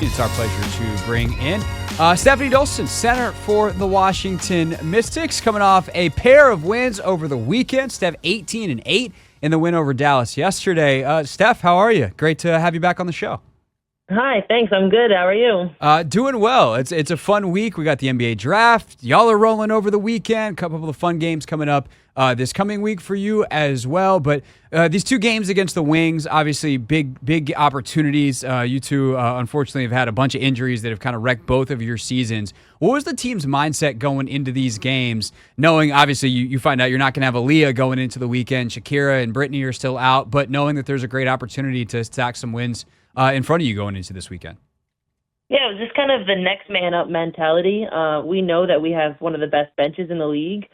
It's our pleasure to bring in Stefanie Dolson, center for the Washington Mystics, coming off a pair of wins over the weekend. Steph 18-8 in the win over Dallas yesterday. Steph, how are you? Great to have you back on the show. Hi, thanks. I'm good. How are you? Doing well. It's a fun week. We got the NBA draft. Y'all are rolling over the weekend. A couple of fun games coming up this coming week for you as well. But these two games against the Wings, obviously big opportunities. You two, unfortunately, have had a bunch of injuries that have kind of wrecked both of your seasons. What was the team's mindset going into these games, knowing, obviously, you find out you're not going to have Aaliyah going into the weekend. Shakira and Brittany are still out, but knowing that there's a great opportunity to stack some wins in front of you going into this weekend? Yeah, it was just kind of the next man up mentality. We know that we have one of the best benches in the league,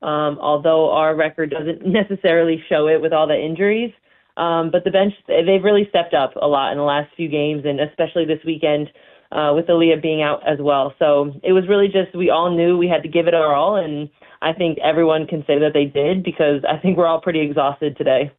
although our record doesn't necessarily show it with all the injuries. But the bench, they've really stepped up a lot in the last few games, and especially this weekend with Aaliyah being out as well. So it was really just, we all knew we had to give it our all, and I think everyone can say that they did, because I think we're all pretty exhausted today.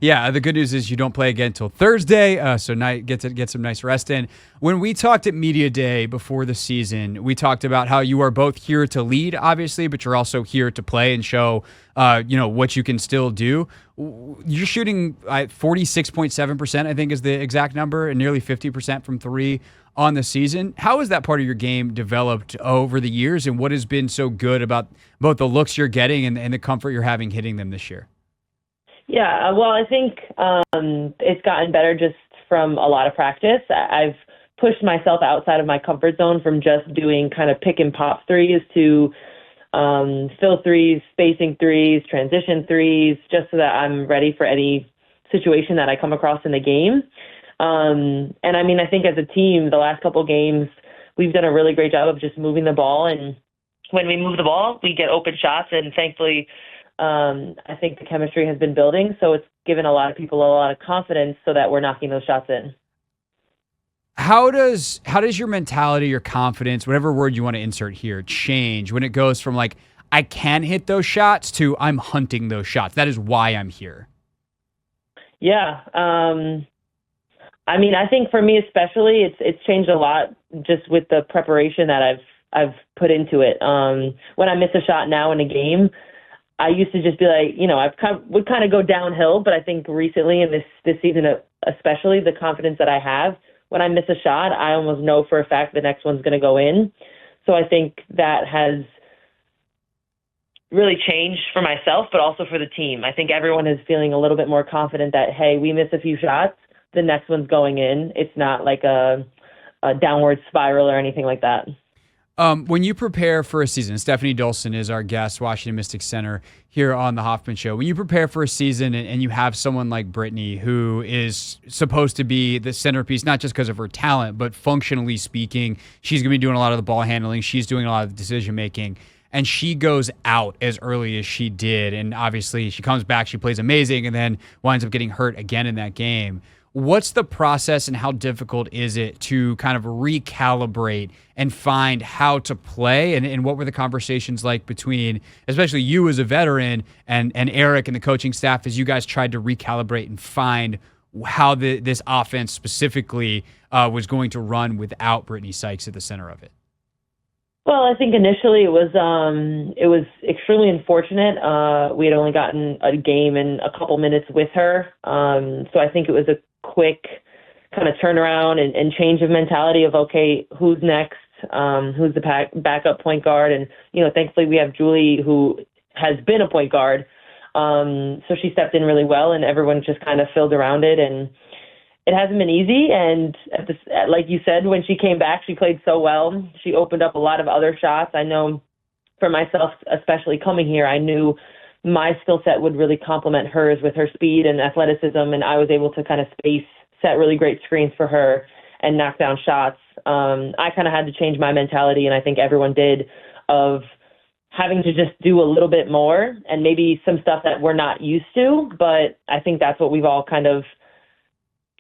Yeah, the good news is you don't play again until Thursday, so get some nice rest in. When we talked at Media Day before the season, we talked about how you are both here to lead, obviously, but you're also here to play and show what you can still do. You're shooting 46.7%, I think is the exact number, and nearly 50% from three on the season. How has that part of your game developed over the years, and what has been so good about both the looks you're getting and the comfort you're having hitting them this year? Yeah, well, I think it's gotten better just from a lot of practice. I've pushed myself outside of my comfort zone from just doing kind of pick and pop threes to fill threes, spacing threes, transition threes, just so that I'm ready for any situation that I come across in the game. And I mean, I think as a team, the last couple games, we've done a really great job of just moving the ball. And when we move the ball, we get open shots. And thankfully, I think the chemistry has been building. So it's given a lot of people a lot of confidence so that we're knocking those shots in. How does your mentality, your confidence, whatever word you want to insert here, change when it goes from like, I can hit those shots to I'm hunting those shots? That is why I'm here. Yeah. I mean, I think for me especially, it's changed a lot just with the preparation that I've put into it. When I miss a shot now in a game, I used to just be like, would kind of go downhill. But I think recently in this season, especially, the confidence that I have, when I miss a shot, I almost know for a fact the next one's going to go in. So I think that has really changed for myself, but also for the team. I think everyone is feeling a little bit more confident that, hey, we miss a few shots, the next one's going in. It's not like a downward spiral or anything like that. When you prepare for a season, Stefanie Dolson is our guest, Washington Mystics center here on the Hoffman Show. When you prepare for a season and you have someone like Brittany, who is supposed to be the centerpiece, not just because of her talent, but functionally speaking, she's going to be doing a lot of the ball handling. She's doing a lot of the decision making. And she goes out as early as she did. And obviously she comes back, she plays amazing, and then winds up getting hurt again in that game. What's the process and how difficult is it to kind of recalibrate and find how to play? And what were the conversations like between, especially you as a veteran and Eric and the coaching staff, as you guys tried to recalibrate and find how this offense specifically was going to run without Brittany Sykes at the center of it? Well, I think initially it was extremely unfortunate. We had only gotten a game and a couple minutes with her. So I think it was a quick kind of turnaround and change of mentality of, okay, who's next? Who's the backup point guard? And, thankfully we have Julie, who has been a point guard. So she stepped in really well, and everyone just kind of filled around it. And it hasn't been easy. And like you said, when she came back, she played so well. She opened up a lot of other shots. I know for myself, especially coming here, I knew my skill set would really complement hers with her speed and athleticism, and I was able to kind of set really great screens for her and knock down shots. I kind of had to change my mentality, and I think everyone did, of having to just do a little bit more and maybe some stuff that we're not used to. But I think that's what we've all kind of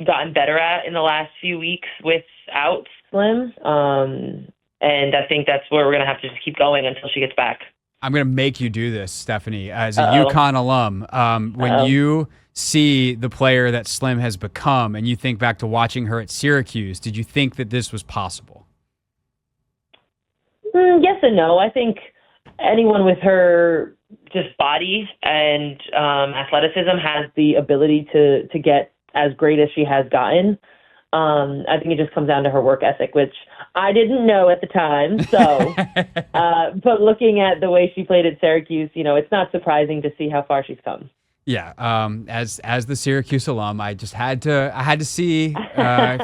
gotten better at in the last few weeks without Slim. And I think that's where we're going to have to just keep going until she gets back. I'm going to make you do this, Stephanie. As a Uh-oh. UConn alum, when Uh-oh. you see the player that Slim has become and you think back to watching her at Syracuse, did you think that this was possible? Yes and no. I think anyone with her just body and athleticism has the ability to get as great as she has gotten. I think it just comes down to her work ethic, which I didn't know at the time. So, but looking at the way she played at Syracuse, it's not surprising to see how far she's come. Yeah, as the Syracuse alum, I had to see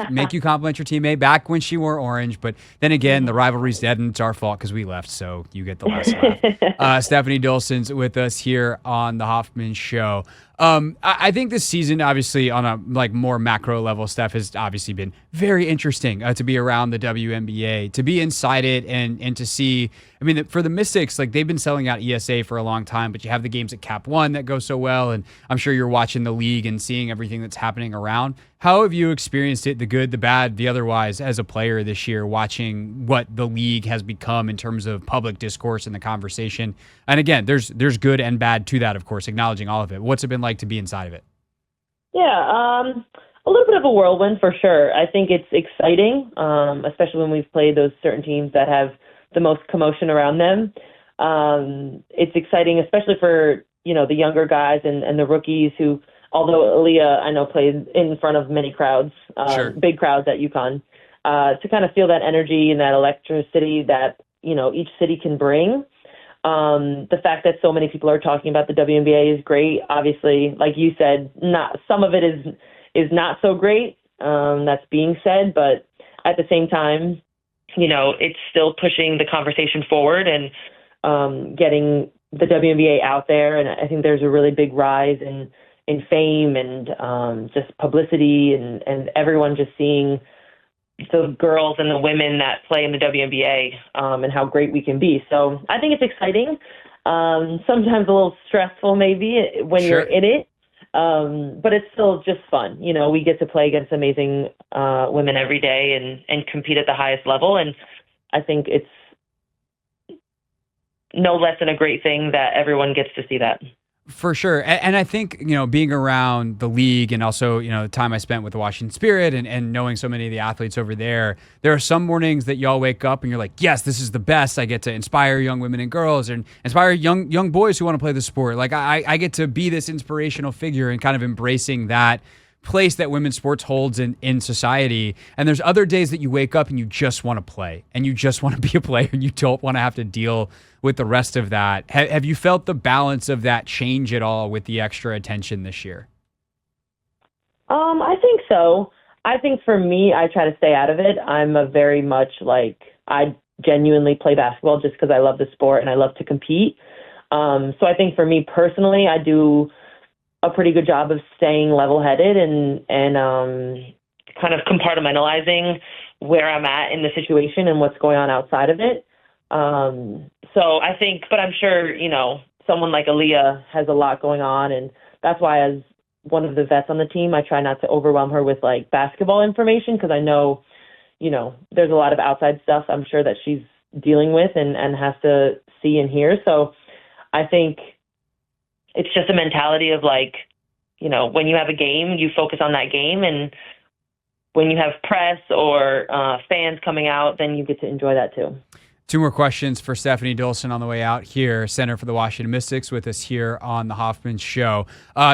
make you compliment your teammate back when she wore orange. But then again, the rivalry's dead and it's our fault because we left, so you get the last laugh. Stefanie Dolson's with us here on the Hoffman Show. I think this season, obviously, on a more macro level, Steph, has obviously been very interesting to be around the WNBA, to be inside it, and to see. I mean, for the Mystics, they've been selling out ESA for a long time, but you have the games at Cap One that go so well, and I'm sure you're watching the league and seeing everything that's happening around. How have you experienced it, the good, the bad, the otherwise, as a player this year, watching what the league has become in terms of public discourse and the conversation? And again, there's good and bad to that, of course, acknowledging all of it. What's it been like to be inside of it? Yeah, a little bit of a whirlwind for sure. I think it's exciting, especially when we've played those certain teams that have the most commotion around them. It's exciting, especially for, the younger guys and the rookies who, although Aaliyah, I know, played in front of many crowds, Sure. big crowds at UConn, to kind of feel that energy and that electricity that, each city can bring. The fact that so many people are talking about the WNBA is great. Obviously, like you said, not some of it is not so great. That's being said, but at the same time, it's still pushing the conversation forward and getting the WNBA out there. And I think there's a really big rise in fame and just publicity and everyone just seeing the girls and the women that play in the WNBA and how great we can be. So I think it's exciting. Sometimes a little stressful maybe when Sure. you're in it, but it's still just fun. We get to play against amazing women every day and compete at the highest level. And I think it's no less than a great thing that everyone gets to see that. For sure. And I think, being around the league and also, the time I spent with the Washington Spirit and knowing so many of the athletes over there are some mornings that y'all wake up and you're like, yes, this is the best. I get to inspire young women and girls and inspire young boys who want to play the sport. I get to be this inspirational figure and kind of embracing that place that women's sports holds in society. And there's other days that you wake up and you just want to play and you just want to be a player and you don't want to have to deal with the rest of that. Have you felt the balance of that change at all with the extra attention this year? I think so. I think for me, I try to stay out of it. I'm a very much I genuinely play basketball just because I love the sport and I love to compete. So I think for me personally, I do a pretty good job of staying level-headed and kind of compartmentalizing where I'm at in the situation and what's going on outside of it. So I think, but I'm sure, someone like Aaliyah has a lot going on, and that's why as one of the vets on the team, I try not to overwhelm her with basketball information because I know, there's a lot of outside stuff I'm sure that she's dealing with and has to see and hear. So I think it's just a mentality of when you have a game, you focus on that game. And when you have press or fans coming out, then you get to enjoy that too. Two more questions for Stefanie Dolson on the way out here, center for the Washington Mystics, with us here on the Hoffman Show.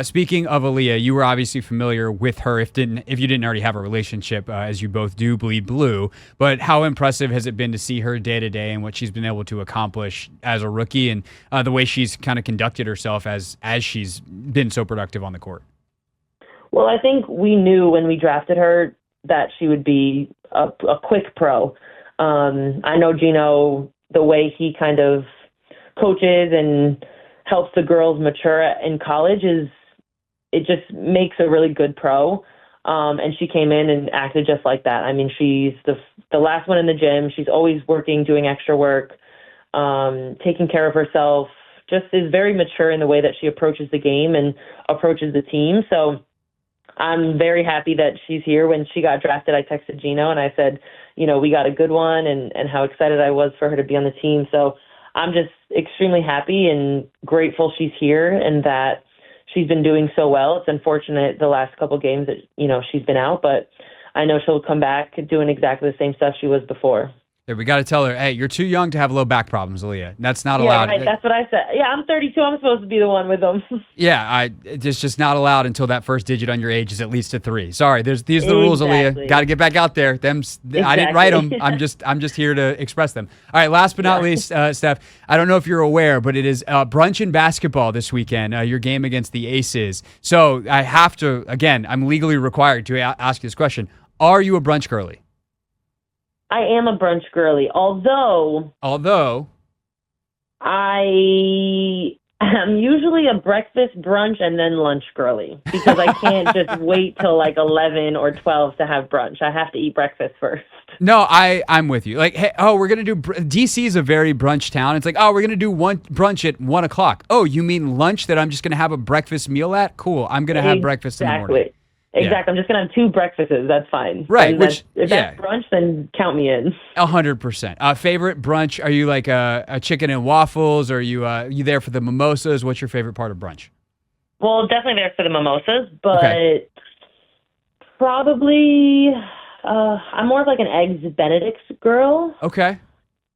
Speaking of Aaliyah, you were obviously familiar with her if you didn't already have a relationship, as you both do bleed blue. But how impressive has it been to see her day to day and what she's been able to accomplish as a rookie and the way she's kind of conducted herself as she's been so productive on the court? Well, I think we knew when we drafted her that she would be a quick pro. I know Gino, the way he kind of coaches and helps the girls mature in college it just makes a really good pro. And she came in and acted just like that. I mean, she's the last one in the gym. She's always working, doing extra work, taking care of herself, just is very mature in the way that she approaches the game and approaches the team. So I'm very happy that she's here. When she got drafted, I texted Gino and I said, we got a good one and how excited I was for her to be on the team. So I'm just extremely happy and grateful she's here and that she's been doing so well. It's unfortunate the last couple games that, she's been out, but I know she'll come back doing exactly the same stuff she was before. There, we got to tell her, hey, you're too young to have low back problems, Aaliyah. That's not allowed. Right, that's what I said. Yeah, I'm 32. I'm supposed to be the one with them. Yeah, it's just not allowed until that first digit on your age is at least a 3. Sorry, these are the rules, Aaliyah. Got to get back out there. Exactly. I didn't write them. I'm just here to express them. All right, last but not least, Steph, I don't know if you're aware, but it is brunch in basketball this weekend, your game against the Aces. So I have to, again, I'm legally required to ask you this question. Are you a brunch girly? I am a brunch girly, although I am usually a breakfast, brunch, and then lunch girly because I can't just wait till like 11 or 12 to have brunch. I have to eat breakfast first. No, I'm with you. Like, hey, we're going to do, DC is a very brunch town. It's like, we're going to do one brunch at 1 o'clock. Oh, you mean lunch that I'm just going to have a breakfast meal at? Cool. I'm going to have breakfast in the morning. Exactly. I'm just going to have 2 breakfasts. That's fine. Right. If that's brunch, then count me in. 100%. Favorite brunch? Are you like a chicken and waffles? Or are you there for the mimosas? What's your favorite part of brunch? Well, definitely there for the mimosas, but probably I'm more of like an Eggs Benedict girl. Okay.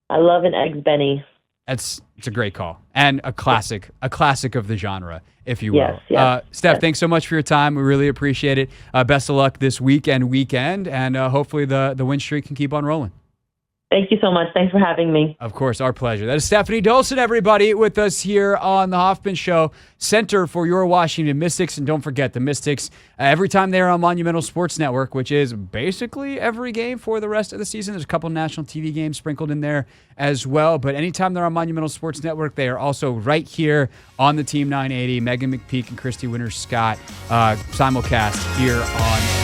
I love an Eggs Benny. It's a great call and a classic of the genre, if you will. Yes. Steph, thanks so much for your time. We really appreciate it. Best of luck this week and weekend, and hopefully the win streak can keep on rolling. Thank you so much. Thanks for having me. Of course, our pleasure. That is Stefanie Dolson, everybody, with us here on The Hoffman Show, center for your Washington Mystics. And don't forget, the Mystics, every time they're on Monumental Sports Network, which is basically every game for the rest of the season. There's a couple national TV games sprinkled in there as well. But anytime they're on Monumental Sports Network, they are also right here on the Team 980. Megan McPeak and Christy Winters-Scott simulcast here on